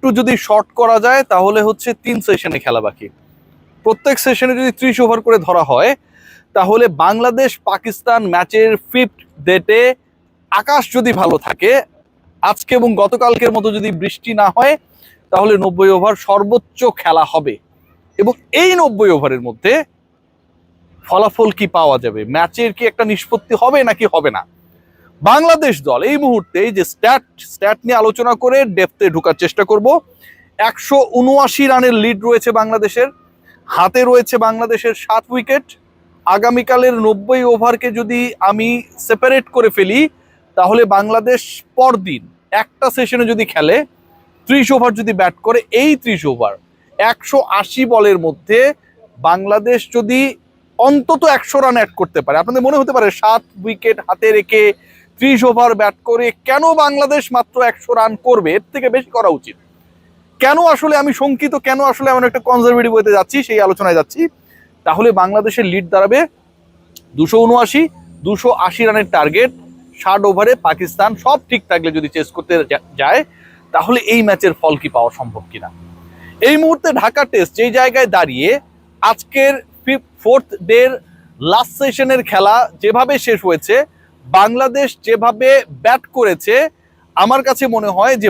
একটু যদি শর্ট করা যায় তাহলে হচ্ছে 3 সেশনে খেলা বাকি। প্রত্যেক সেশনে যদি 30 ওভার করে ধরা হয় তাহলে বাংলাদেশ পাকিস্তান ম্যাচের 5th ডেটে আকাশ যদি ভালো থাকে, আজকে এবং গতকালকের মতো যদি বৃষ্টি না হয়, তাহলে 90 ওভার সর্বোচ্চ খেলা হবে। এবং এই 90 ওভারের মধ্যে ফলাফল কি পাওয়া যাবে, ম্যাচের কি একটা নিষ্পত্তি হবে নাকি হবে না। বাংলাদেশ দল এই মুহূর্তে যে স্ট্যাট নিয়ে আলোচনা করে ডেপথে ঢোকার চেষ্টা করব। 179 রানের লিড রয়েছে বাংলাদেশের, হাতে রয়েছে বাংলাদেশের 7 উইকেট। আগামীকালের 90 ওভারকে যদি আমি সেপারেট করে ফেলি তাহলে বাংলাদেশ পরদিন একটা সেশনে যদি খেলে 30 ওভার যদি ব্যাট করে, এই 30 ওভার 180 বলের মধ্যে বাংলাদেশ যদি অন্তত 100 রান অ্যাড করতে পারে, আপনাদের মনে হতে পারে 7 উইকেট হাতে রেখে 30 ওভার ব্যাট করে কেন বাংলাদেশ মাত্র 100 রান করবে, এর থেকে বেশি করা উচিত। কেন আসলে আমি শঙ্কিত, কেন আসলে এমন একটা কনজারভেটিভ হতে যাচ্ছি, সেই আলোচনায় যাচ্ছি। তাহলে বাংলাদেশের লিড দাঁড়াবে 279, 280 রানের টার্গেট। 60 ওভারে পাকিস্তান সব ঠিক থাকলে যদি চেস করতে যায় তাহলে এই ম্যাচের ফল কি পাওয়া সম্ভব কিনা। এই মুহূর্তে ঢাকা টেস্ট যেই জায়গায় দাঁড়িয়ে, আজকের 4th ডের লাস্ট সেশনের খেলা যেভাবে শেষ হয়েছে, বাংলাদেশ যেভাবে ব্যাট করেছে, আমার কাছে মনে হয় যে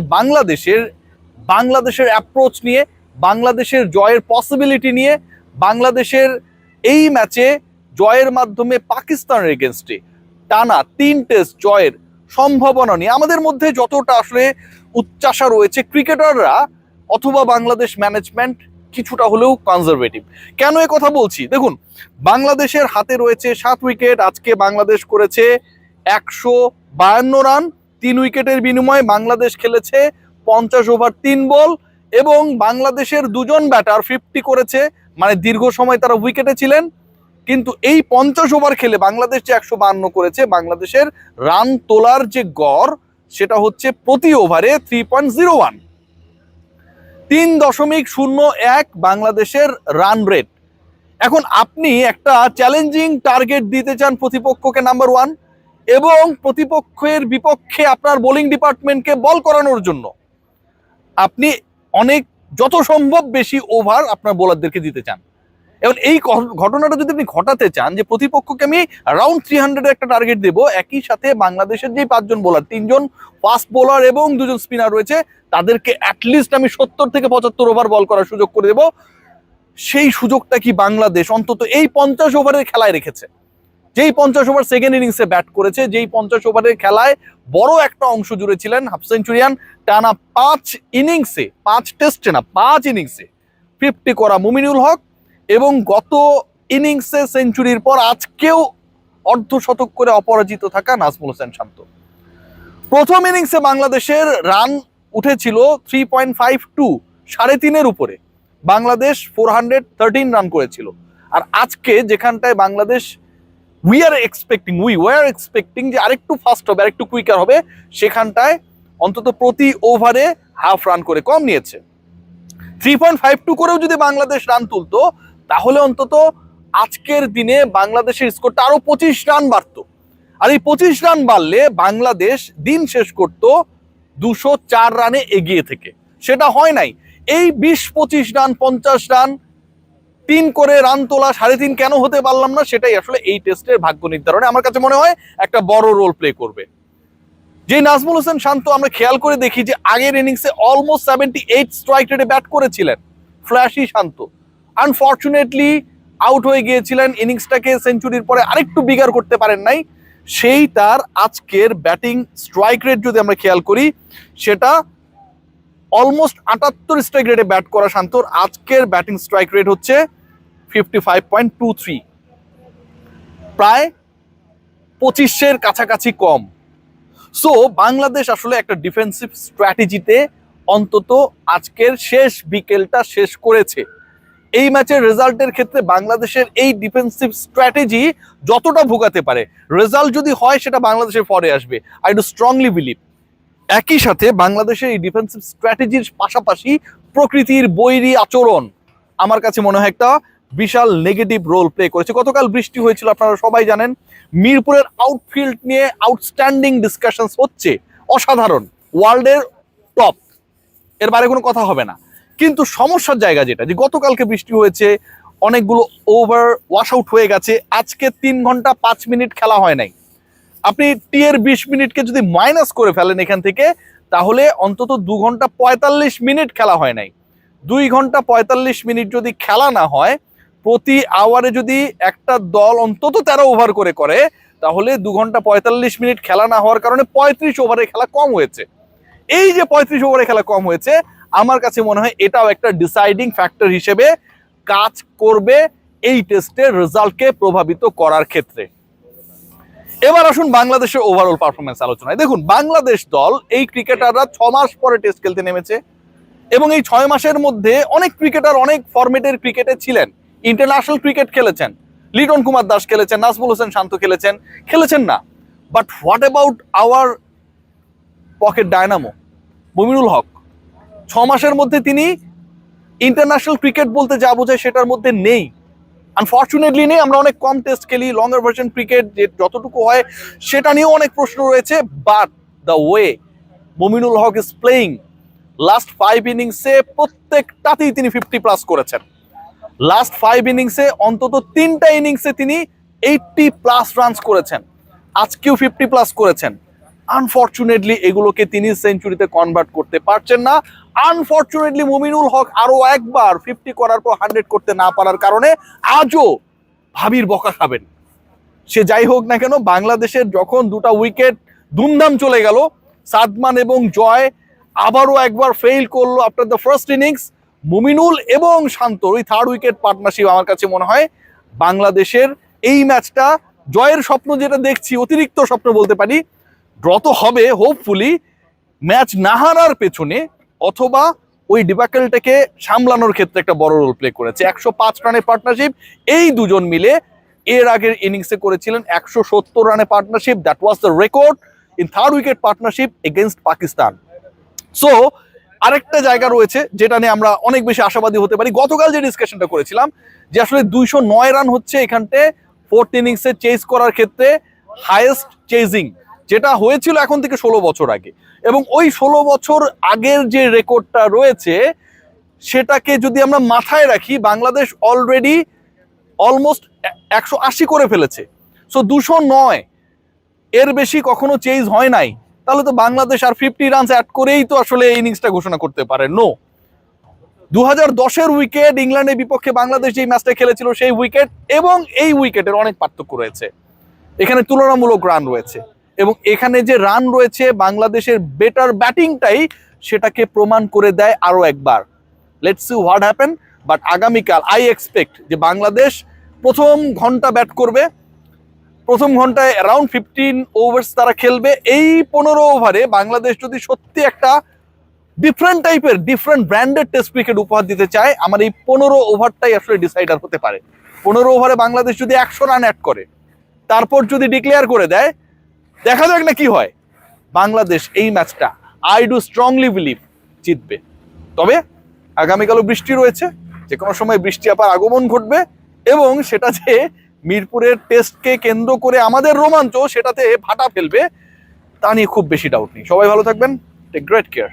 বাংলাদেশের অ্যাপ্রোচ নিয়ে, বাংলাদেশের জয়ের পসিবিলিটি নিয়ে, বাংলাদেশের এই ম্যাচে জয়ের মাধ্যমে পাকিস্তানের এগেনস্টে টানা 3 টেস্ট জয়ের সম্ভাবনা নিয়ে আমাদের মধ্যে যতটা আসলে উচ্চাশা রয়েছে, ক্রিকেটাররা অথবা বাংলাদেশ ম্যানেজমেন্ট কিছুটা হলেও কনজারভেটিভ। কেন এ কথা বলছি, দেখুন বাংলাদেশের হাতে রয়েছে 7 উইকেট। আজকে বাংলাদেশ করেছে 152 রান, 3 উইকেটের বিনিময়ে বাংলাদেশ খেলেছে 50 ওভার 3 বল, এবং বাংলাদেশের দুজন ব্যাটার 50 করেছে, মানে দীর্ঘ সময় তারা উইকেটে ছিলেন। কিন্তু এই 50 ওভার খেলে বাংলাদেশ যে 152 করেছে, বাংলাদেশের রান তোলার যে গড় সেটা হচ্ছে প্রতি ওভারে 3.01, 3.01 বাংলাদেশের রান রেট। এখন আপনি একটা চ্যালেঞ্জিং টার্গেট দিতে চান প্রতিপক্ষকে, নাম্বার 1, এবং প্রতিপক্ষের বিপক্ষে আপনার বোলিং ডিপার্টমেন্টকে বল করানোর জন্য আপনি যত সম্ভব বেশি ওভার আপনার বোলারদেরকে দিতে চান। এবং এই ঘটনাটা যদি আপনি ঘটাতে চান যে প্রতিপক্ষকে আমি অ্যারাউন্ড 300 একটা টার্গেট দেবো, একই সাথে বাংলাদেশের যে 5 জন বোলার, 3 জন ফাস্ট বোলার এবং 2 জন স্পিনার রয়েছে, তাদেরকে অ্যাটলিস্ট আমি 70 থেকে 75 ওভার বল করার সুযোগ করে দেবো। সেই সুযোগটা কি বাংলাদেশ অন্তত এই 50 ওভারের খেলায় রেখেছে? যেই 50 ওভার সেকেন্ড ইনিংসে ব্যাট করেছে, যেই 50 ওভারের খেলায় বড় একটা অংশ জুড়ে ছিলেন হাফ সেঞ্চুরিয়ান, টানা 5 ইনিংসে, 5 টেস্টে না 5 ইনিংসে 50 করা মুমিনুল হক, এবং গত ইনিংসে সেঞ্চুরির পর আজকেও অর্ধশতক করে অপরাজিত থাকা নাজমুল হোসেন শান্ত। প্রথম ইনিংসে বাংলাদেশের রান উঠেছিল 3.52, 3.5-এর উপরে। বাংলাদেশ 413 রান করেছিল। আর আজকে যেখানটায় বাংলাদেশ উই ওয়ার এক্সপেক্টিং যে আরেকটু ফাস্ট হবে, আরেকটু কুইকার হবে, সেখানটায় অন্তত প্রতি ওভারে হাফ রান করে কম নিয়েছে। 3.52 করেও যদি বাংলাদেশ রান তুলতো তাহলে অন্তত আজকের দিনে বাংলাদেশের স্কোরটা আরো 25 রান বাড়তো। আর এই 25 রান বাড়লে বাংলাদেশ দিন শেষ করত 204 রানে এগিয়ে থেকে। সেটা হয় নাই। এই 20-25 রান, 50 রান, 3 করে রান তোলা, 3.5 কেন হতে পারলাম না, সেটাই আসলে এই টেস্টের ভাগ্য নির্ধারণে আমার কাছে মনে হয় একটা বড় রোল প্লে করবে। যে নাজমুল হোসেন শান্ত আমরা খেয়াল করে দেখি যে আগের ইনিংসে অলমোস্ট 78 স্ট্রাইক রেটে ব্যাট করেছিলেন, ফ্ল্যাশি শান্ত। আনফর্চুনেটলি আউট হয়ে গিয়েছিলেন, ইনিংসটাকে সেঞ্চুরির পরে আরেকটু বিগার করতে পারেন নাই। সেই তার আজকের ব্যাটিং স্ট্রাইক রেট যদি আমরা খেয়াল করি, সেটা অলমোস্ট 78 স্ট্রাইক রেটে ব্যাট করা শান্তর আজকের ব্যাটিং স্ট্রাইক রেট হচ্ছে 55.23, প্রায় 25-এর কাছাকাছি কম। সো বাংলাদেশ আসলে একটা ডিফেন্সিভ স্ট্র্যাটেজিতে অন্তত আজকের শেষ বিকেলটা শেষ করেছে। এই ম্যাচের রেজাল্টের ক্ষেত্রে বাংলাদেশের এই ডিফেন্সিভ স্ট্র্যাটেজি যতটা ভোগাতে পারে, রেজাল্ট যদি হয় সেটা বাংলাদেশের পরে আসবে, আই ডু স্ট্রংলি বিলিভ। একই সাথে বাংলাদেশের এই ডিফেন্সিভ স্ট্র্যাটেজির পাশাপাশি প্রকৃতির বৈরী আচরণ আমার কাছে মনে হয় একটা বিশাল নেগেটিভ রোল প্লে করেছে। গতকাল বৃষ্টি হয়েছিল, আপনারা সবাই জানেন। মিরপুরের আউটফিল্ড নিয়ে আউটস্ট্যান্ডিং ডিসকাশনস হচ্ছে, অসাধারণ, ওয়ার্ল্ডের টপ। এর বাইরে কোনো কথা হবে না। কিন্তু সমস্যার জায়গা যেটা, যে গতকালকে বৃষ্টি হয়েছে, অনেকগুলো ওভার ওয়াশ আউট হয়ে গেছে, আজকে 3 ঘন্টা 5 মিনিট খেলা হয় নাই। আপনি টি এর 20 মিনিটকে যদি মাইনাস করে ফেলেন এখান থেকে, তাহলে অন্তত 2 ঘন্টা 45 মিনিট খেলা হয় নাই। 2 ঘন্টা 45 মিনিট যদি খেলা না হয়, প্রতি আওয়ারে যদি একটা দল অন্তত 13 ওভার করে, তাহলে 2 ঘন্টা 45 মিনিট খেলা না হওয়ার কারণে 35 ওভারে খেলা কম হয়েছে। এই যে 35 ওভারে খেলা কম হয়েছে, আমার কাছে মনে হয় এটাও একটা ডিসাইডিং ফ্যাক্টর হিসেবে কাজ করবে এই টেস্টের রেজাল্টকে প্রভাবিত করার ক্ষেত্রে। এবার আসুন বাংলাদেশের ওভারঅল পারফরমেন্স আলোচনায়। দেখুন, বাংলাদেশ দল, এই ক্রিকেটাররা 6 মাস পরে টেস্ট খেলতে নেমেছে এবং এই 6 মাসের মধ্যে অনেক ক্রিকেটার অনেক ফরম্যাটের ক্রিকেটে ছিলেন, ইন্টারন্যাশনাল ক্রিকেট খেলেছেন, লিটন কুমার দাস খেলেছেন, নাজমুল হোসেন শান্ত খেলেছেন না। But what about our pocket dynamo Mominul Haque? 6 মাসের মধ্যে তিনি ইন্টারন্যাশনাল ক্রিকেট বলতে যা বোঝায় সেটার মধ্যে নেই, আনফর্চুনেটলি নেই। আমরা অনেক কম টেস্ট খেলি, লঙ্গার ভার্সন ক্রিকেট যে যতটুকু হয় সেটা নিয়েও অনেক প্রশ্ন রয়েছে। But the way Mominul Haque is playing, last 5 ইনিংসে প্রত্যেকটাতেই তিনি 50+ করেছেন। লাস্ট 5 ইনিংসে অন্তত 3টা ইনিংসে তিনি 80+ রানস করেছেন, আজকেও 50+ করেছেন। আনফর্চুনেটলি এগুলোকে তিনি সেঞ্চুরিতে কনভার্ট করতে পারছেন না। আনফর্চুনেটলি মুমিনুল হক আরো একবার 50 করার পর 100 করতে না পারার কারণে আজও ভাবির বকা খাবেন। সে যাই হোক না কেন, বাংলাদেশের যখন 2টা উইকেট ধুমধাম চলে গেল, সাদমান এবং জয় আবারও একবার ফেইল করলো after the first innings, Mominul এবং শান্ত ওই 3rd উইকেট পার্টনারশিপ আমার কাছে মনে হয় বাংলাদেশের এই ম্যাচটা জয়ের স্বপ্ন যেটা দেখছি, অতিরিক্ত স্বপ্ন বলতে পারি, ড্র তো হবে হোপফুলি, ম্যাচ না হারার পেছনে অথবা ওই ডিবাকেলটাকে সামলানোর ক্ষেত্রে একটা বড় রোল প্লে করেছে। 105 রানের পার্টনারশিপ এই দুজন মিলে এর আগের ইনিংসে করেছিলেন 170 রানের partnership. That was the record in 3rd wicket partnership against Pakistan. So আরেকটা জায়গা রয়েছে যেটা নিয়ে আমরা অনেক বেশি আশাবাদী হতে পারি। গতকাল যে ডিসকাশনটা করেছিলাম যে আসলে 209 রান হচ্ছে এখানতে 4th ইনিংসে চেজ করার ক্ষেত্রে হাইয়েস্ট চেজিং, যেটা হয়েছিল এখন থেকে 16 বছর আগে, এবং ওই 16 বছর আগের যে রেকর্ডটা রয়েছে সেটাকে যদি আমরা মাথায় রাখি, বাংলাদেশ অলরেডি অলমোস্ট 180 করে ফেলেছে। সো 209 এর বেশি কখনো চেজ হয় নাই, তাহলে তো বাংলাদেশ আর 50 রানস অ্যাড করেই তো আসলে এই ইনিংসটা ঘোষণা করতে পারে। নো, 2010-এর উইকেট ইংল্যান্ডের বিপক্ষে বাংলাদেশ যেই ম্যাচটা খেলেছিল সেই উইকেট এবং এই উইকেটের অনেক পার্থক্য রয়েছে। এখানে তুলনামূলক রান রয়েছে এবং এখানে যে রান রয়েছে বাংলাদেশের বেটার ব্যাটিংটাই সেটাকে প্রমাণ করে দেয় আরো একবার। Let's see what happen. But আগামীকাল আই এক্সপেক্ট যে বাংলাদেশ প্রথম ঘন্টা ব্যাট করবে, প্রথম ঘন্টায় অ্যারাউন্ড 15 ওভার্স তারা খেলবে। এই 15 ওভারে বাংলাদেশ যদি সত্যি একটা ডিফারেন্ট টাইপের, ডিফারেন্ট ব্র্যান্ডেড টেস্ট ক্রিকেট উপহার দিতে চায়, আমার এই 15 ওভারটাই আসলে ডিসাইডার হতে পারে। 15 ওভারে বাংলাদেশ যদি 100 রান অ্যাড করে, তারপর যদি ডিক্লেয়ার করে দেয়, দেখা যাক না কি হয়। বাংলাদেশ এই ম্যাচটা আই ডু স্ট্রংলি বিলিভ জিতবে। তবে আগামীকালও বৃষ্টি রয়েছে, যে কোনো সময় বৃষ্টি আবার আগমন ঘটবে এবং সেটা যে মিরপুরের টেস্টকে কেন্দ্র করে আমাদের রোমাঞ্চ সেটাতে ভাটা ফেলবে তা নিয়ে খুব বেশি ডাউট নেই। সবাই ভালো থাকবেন, টেক গ্রেট কেয়ার।